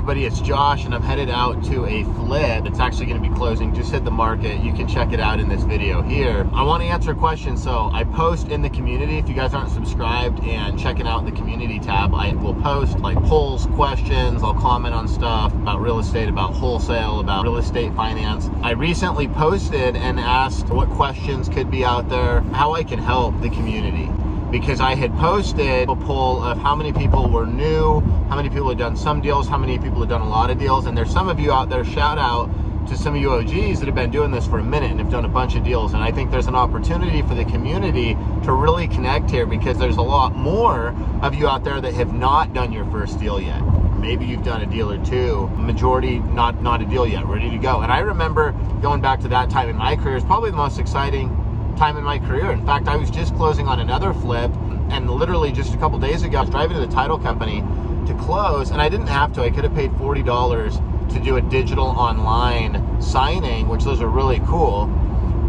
everybody, it's Josh and I'm headed out to a flip. It's actually going to be closing, just hit the market. You can check it out in this video here. I want to answer questions, so I post in the community. If you guys aren't subscribed and checking out the community tab, I will post like polls, questions. I'll comment on stuff about real estate, about wholesale, about real estate finance. I recently posted and asked what questions could be out there, how I can help the community. Because I had posted a poll of how many people were new, how many people had done some deals, how many people had done a lot of deals. And there's some of you out there, shout out to some of you OGs that have been doing this for a minute and have done a bunch of deals. And I think there's an opportunity for the community to really connect here, because there's a lot more of you out there that have not done your first deal yet. Maybe you've done a deal or two, majority not a deal yet, ready to go. And I remember going back to that time in my career, it's probably the most exciting time in my career. In fact, I was just closing on another flip, and literally just a couple days ago I was driving to the title company to close, and I didn't have to. I could have paid $40 to do a digital online signing, which those are really cool,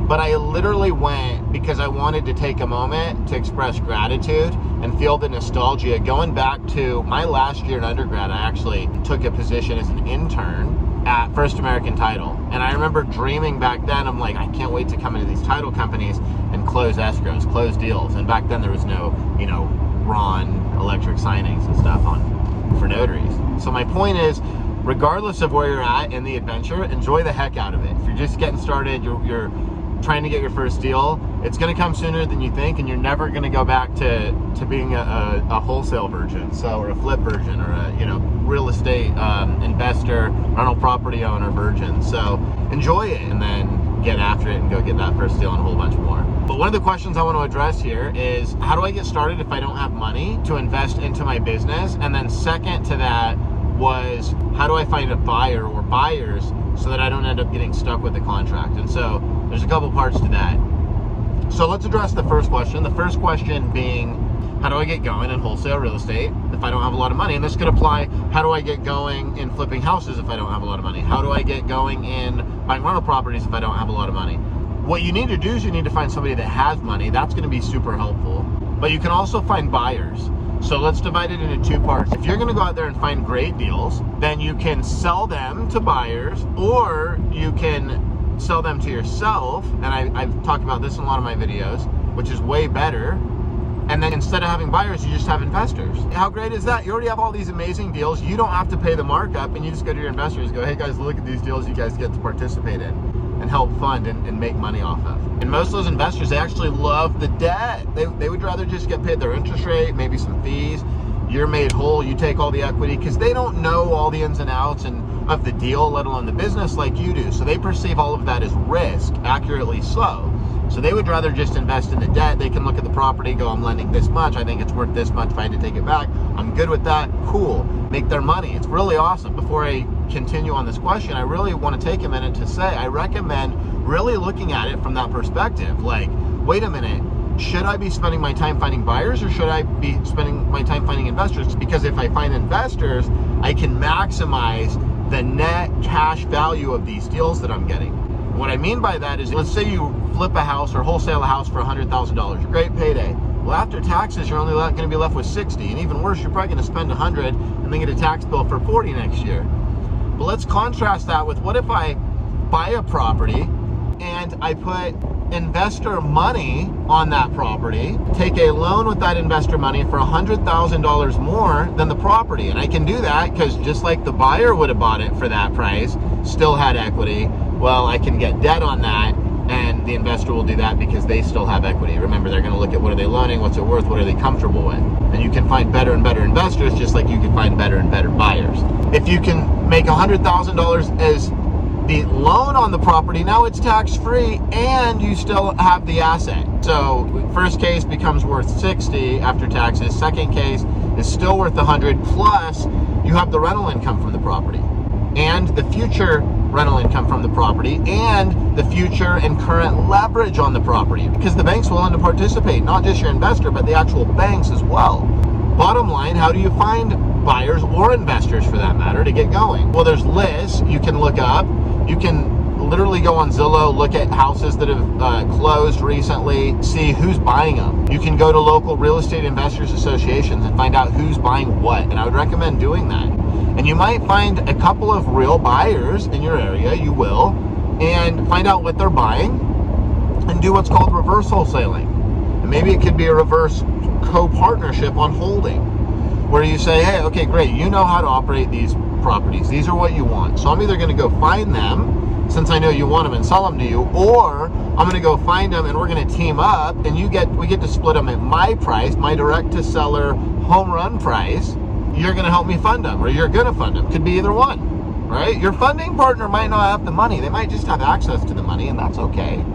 but I literally went because I wanted to take a moment to express gratitude and feel the nostalgia. Going back to my last year in undergrad, I actually took a position as an intern at First American Title. And I remember dreaming back then, I'm like, I can't wait to come into these title companies and close escrows, close deals. And back then there was no, Ron electric signings and stuff for notaries. So my point is, regardless of where you're at in the adventure, enjoy the heck out of it. If you're just getting started, you're trying to get your first deal, it's going to come sooner than you think, and you're never going to go back to being a wholesale virgin, or a flip virgin, or a real estate investor, rental property owner virgin. So enjoy it and then get after it and go get that first deal and a whole bunch more. But one of the questions I want to address here is, how do I get started if I don't have money to invest into my business? And then second to that was, how do I find a buyer or buyers so that I don't end up getting stuck with the contract? And so there's a couple parts to that. So let's address the first question. The first question being, how do I get going in wholesale real estate if I don't have a lot of money? And this could apply, how do I get going in flipping houses if I don't have a lot of money? How do I get going in buying rental properties if I don't have a lot of money? What you need to do is you need to find somebody that has money. That's going to be super helpful. But you can also find buyers. So let's divide it into two parts. If you're going to go out there and find great deals, then you can sell them to buyers, or you can sell them to yourself. And I've talked about this in a lot of my videos, which is way better. And then instead of having buyers, you just have investors. How great is that? You already have all these amazing deals. You don't have to pay the markup, and you just go to your investors and go, hey guys, look at these deals you guys get to participate in and help fund and make money off of. And most of those investors, they actually love the debt. They would rather just get paid their interest rate, maybe some fees. You're made whole, you take all the equity, because they don't know all the ins and outs of the deal, let alone the business, like you do. So they perceive all of that as risk, accurately so. So they would rather just invest in the debt. They can look at the property, go, I'm lending this much, I think it's worth this much if I had to take it back. I'm good with that, cool. Make their money. It's really awesome. Before I continue on this question, I really want to take a minute to say, I recommend really looking at it from that perspective. Like, wait a minute, should I be spending my time finding buyers, or should I be spending my time finding investors? Because if I find investors, I can maximize the net cash value of these deals that I'm getting. What I mean by that is, let's say you flip a house or wholesale a house for $100,000, great payday. Well, after taxes, you're only going to be left with 60, and even worse, you're probably going to spend 100 and then get a tax bill for 40 next year. But let's contrast that with, what if I buy a property and I put investor money on that property, take a loan with that investor money for $100,000 more than the property. And I can do that because just like the buyer would have bought it for that price, still had equity, well, I can get debt on that, and the investor will do that because they still have equity. Remember, they're going to look at, what are they loaning, what's it worth, what are they comfortable with? And you can find better and better investors, just like you can find better and better buyers. If you can make $100,000 as the loan on the property, now it's tax-free and you still have the asset. So first case becomes worth 60 after taxes. Second case is still worth 100, plus you have the rental income from the property and the future rental income from the property and the future and current leverage on the property, because the bank's willing to participate, not just your investor, but the actual banks as well. Bottom line, how do you find buyers or investors for that matter to get going? Well, there's lists you can look up. You can literally go on Zillow, look at houses that have closed recently, see who's buying them. You can go to local real estate investors associations and find out who's buying what, and I would recommend doing that. And you might find a couple of real buyers in your area, you will, and find out what they're buying and do what's called reverse wholesaling. And maybe it could be a reverse co-partnership on holding, where you say, hey, okay, great, you know how to operate these properties. These are what you want. So I'm either going to go find them, since I know you want them, and sell them to you, or I'm going to go find them and we're going to team up, and we get to split them at my price, my direct to seller home run price. You're going to help me fund them, or you're going to fund them. Could be either one, right? Your funding partner might not have the money. They might just have access to the money, and that's okay.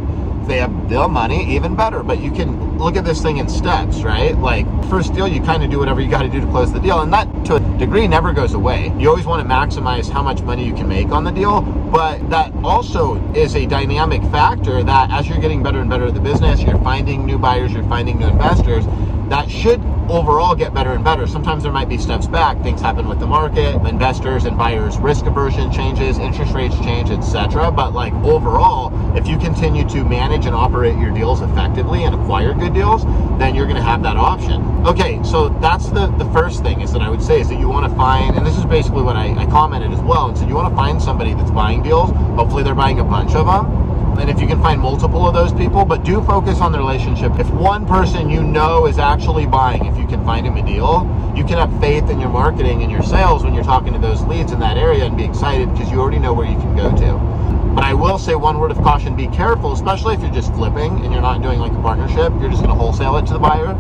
If they have the money, even better. But you can look at this thing in steps, right? Like, first deal, you kind of do whatever you got to do to close the deal, and that, to a degree, never goes away. You always want to maximize how much money you can make on the deal, but that also is a dynamic factor that as you're getting better and better at the business, you're finding new buyers, you're finding new investors, that should overall get better and better. Sometimes there might be steps back. Things happen with the market, investors and buyers, risk aversion changes, interest rates change, etc. But like overall, if you continue to manage and operate your deals effectively and acquire good deals, then you're going to have that option. Okay, so that's the first thing is that I would say is that you want to find, and this is basically what I commented as well, and so you want to find somebody that's buying deals. Hopefully they're buying a bunch of them. And if you can find multiple of those people, but do focus on the relationship. If one person you know is actually buying, if you can find him a deal, you can have faith in your marketing and your sales when you're talking to those leads in that area and be excited because you already know where you can go to. But I will say one word of caution, be careful, especially if you're just flipping and you're not doing like a partnership, you're just going to wholesale it to the buyer.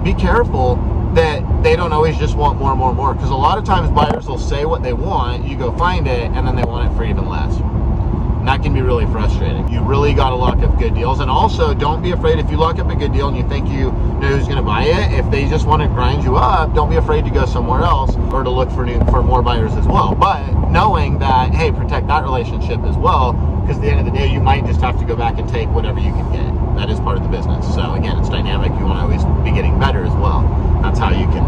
Be careful that they don't always just want more and more and more, because a lot of times buyers will say what they want, you go find it, and then they want it for even less. That can be really frustrating. You really got to lock up good deals. And also, don't be afraid if you lock up a good deal and you think you know who's going to buy it. If they just want to grind you up, don't be afraid to go somewhere else or to look for more buyers as well. But knowing that, hey, protect that relationship as well, because at the end of the day, you might just have to go back and take whatever you can get. That is part of the business. So again, it's dynamic. You want to always be getting better as well. That's how you can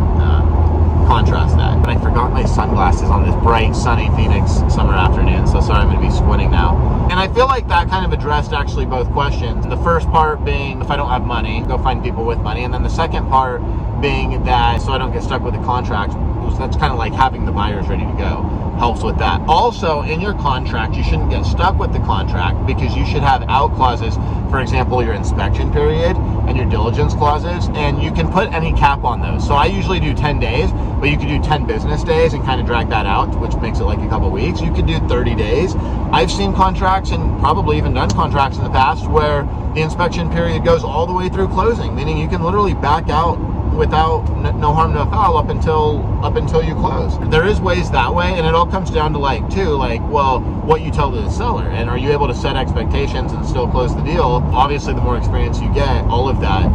contrast that. But I forgot my sunglasses on this bright, sunny Phoenix summer afternoon, so sorry, I'm going to be squinting now. And I feel like that kind of addressed actually both questions. The first part being, if I don't have money, go find people with money. And then the second part being that, so I don't get stuck with the contract, that's kind of like having the buyers ready to go. Helps with that. Also, in your contract, you shouldn't get stuck with the contract because you should have out clauses, for example, your inspection period and your diligence clauses, and you can put any cap on those. So I usually do 10 days, but you could do 10 business days and kind of drag that out, which makes it like a couple weeks. You could do 30 days. I've seen contracts and probably even done contracts in the past where the inspection period goes all the way through closing, meaning you can literally back out without no harm, no foul up until you close. There is ways that way, and it all comes down to well, what you tell the seller, and are you able to set expectations and still close the deal? Obviously, the more experience you get, all of that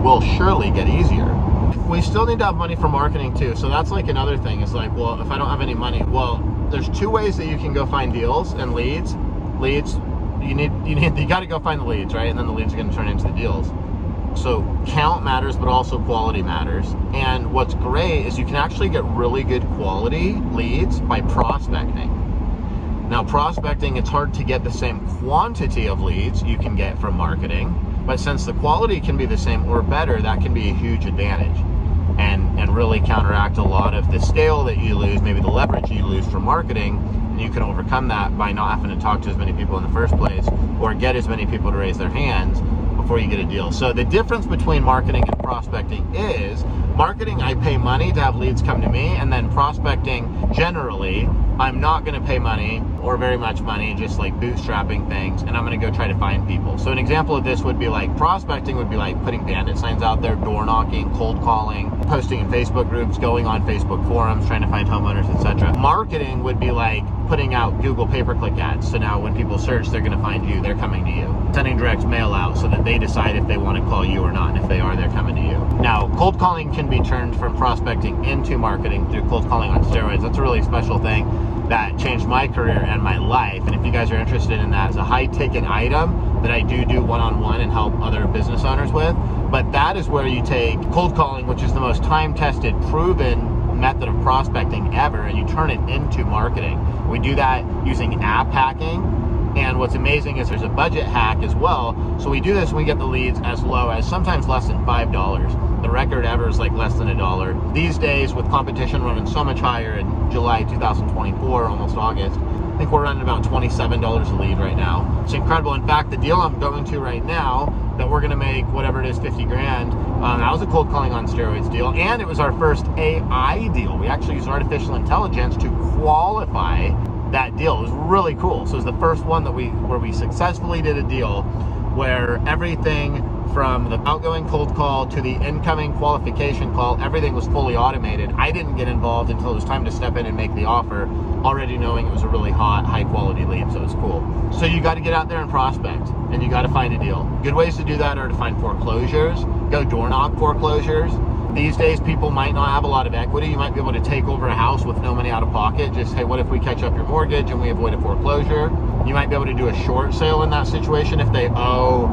will surely get easier. We still need to have money for marketing too, so that's like another thing. Is like, well, if I don't have any money, well, there's two ways that you can go find deals and leads. You got to go find the leads, right? And then the leads are going to turn into the deals. So count matters, but also quality matters. And what's great is you can actually get really good quality leads by prospecting. Now, prospecting, it's hard to get the same quantity of leads you can get from marketing, but since the quality can be the same or better, that can be a huge advantage and really counteract a lot of the scale that you lose, maybe the leverage you lose from marketing, and you can overcome that by not having to talk to as many people in the first place or get as many people to raise their hands before you get a deal. So the difference between marketing and prospecting is marketing, I pay money to have leads come to me, and then prospecting, generally, I'm not going to pay money or very much money, just like bootstrapping things, and I'm going to go try to find people. So an example of this would be like prospecting would be like putting bandit signs out there, door knocking, cold calling, posting in Facebook groups, going on Facebook forums, trying to find homeowners, etc. Marketing would be like putting out Google pay-per-click ads. So now when people search, they're going to find you, they're coming to you. Sending direct mail out so that they decide if they want to call you or not, and if they are, they're coming to you. Now, cold calling can be turned from prospecting into marketing through cold calling on steroids. That's a really special thing that changed my career and my life. And if you guys are interested in that, it's a high ticket item that I do one-on-one and help other business owners with. But that is where you take cold calling, which is the most time-tested, proven method of prospecting ever, and you turn it into marketing. We do that using app hacking And what's amazing is there's a budget hack as well. So we do this and we get the leads as low as sometimes less than $5. The record ever is like less than $1. These days, with competition running so much higher in July 2024, almost August, I think we're running about $27 a lead right now. It's incredible. In fact, the deal I'm going to right now that we're gonna make, whatever it is, 50 grand, that was a cold calling on steroids deal, and it was our first AI deal. We actually used artificial intelligence to qualify that deal. It was really cool. So it was the first one that where we successfully did a deal where everything from the outgoing cold call to the incoming qualification call, everything was fully automated. I didn't get involved until it was time to step in and make the offer, already knowing it was a really hot, high quality lead, so it was cool. So you got to get out there and prospect, and you got to find a deal. Good ways to do that are to find foreclosures, go door knock foreclosures. These days, people might not have a lot of equity. You might be able to take over a house with no money out of pocket. Just, hey, what if we catch up your mortgage and we avoid a foreclosure? You might be able to do a short sale in that situation if they owe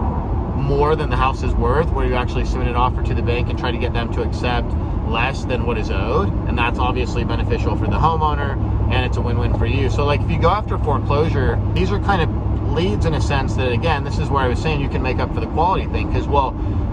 more than the house is worth, where you actually submit an offer to the bank and try to get them to accept less than what is owed. And that's obviously beneficial for the homeowner, and it's a win-win for you. So like if you go after foreclosure, these are kind of leads in a sense that, again, this is where I was saying you can make up for the quality thing, because, well,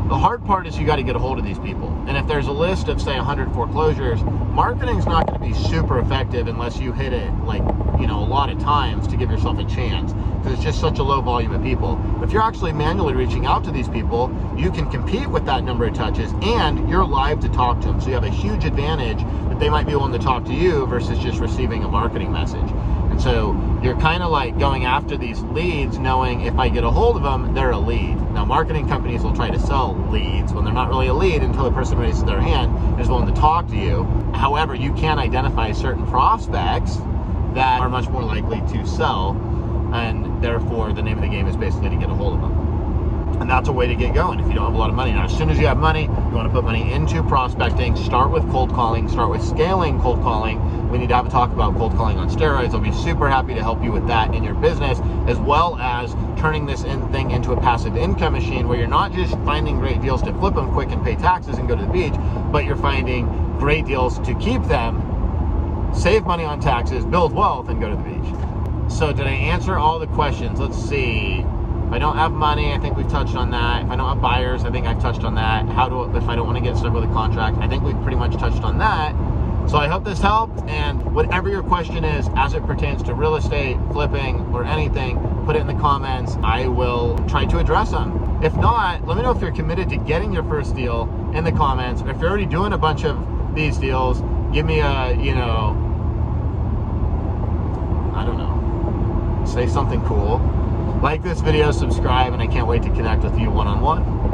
the hard part is you got to get a hold of these people. And if there's a list of, say, 100 foreclosures, marketing's not going to be super effective unless you hit it, like, you know, a lot of times to give yourself a chance, because it's just such a low volume of people. If you're actually manually reaching out to these people, you can compete with that number of touches, and you're live to talk to them. So you have a huge advantage that they might be willing to talk to you versus just receiving a marketing message. And so you're kind of like going after these leads knowing if I get a hold of them, they're a lead. Now, marketing companies will try to sell leads when they're not really a lead until the person raises their hand and is willing to talk to you. However, you can identify certain prospects that are much more likely to sell, and therefore the name of the game is basically to get a hold of them. And that's a way to get going if you don't have a lot of money. Now, as soon as you have money, you want to put money into prospecting. Start with cold calling, start with scaling cold calling. We need to have a talk about cold calling on steroids. I'll be super happy to help you with that in your business, as well as turning this thing into a passive income machine where you're not just finding great deals to flip them quick and pay taxes and go to the beach, but you're finding great deals to keep them, save money on taxes, build wealth, and go to the beach. So did I answer all the questions? Let's see. If I don't have money, I think we've touched on that. If I don't have buyers, I think I've touched on that. If I don't want to get stuck with a contract, I think we've pretty much touched on that. So I hope this helped, and whatever your question is as it pertains to real estate, flipping, or anything, put it in the comments. I will try to address them. If not, let me know if you're committed to getting your first deal in the comments, or if you're already doing a bunch of these deals, give me a, you know, I don't know, say something cool. Like this video, subscribe, and I can't wait to connect with you one-on-one.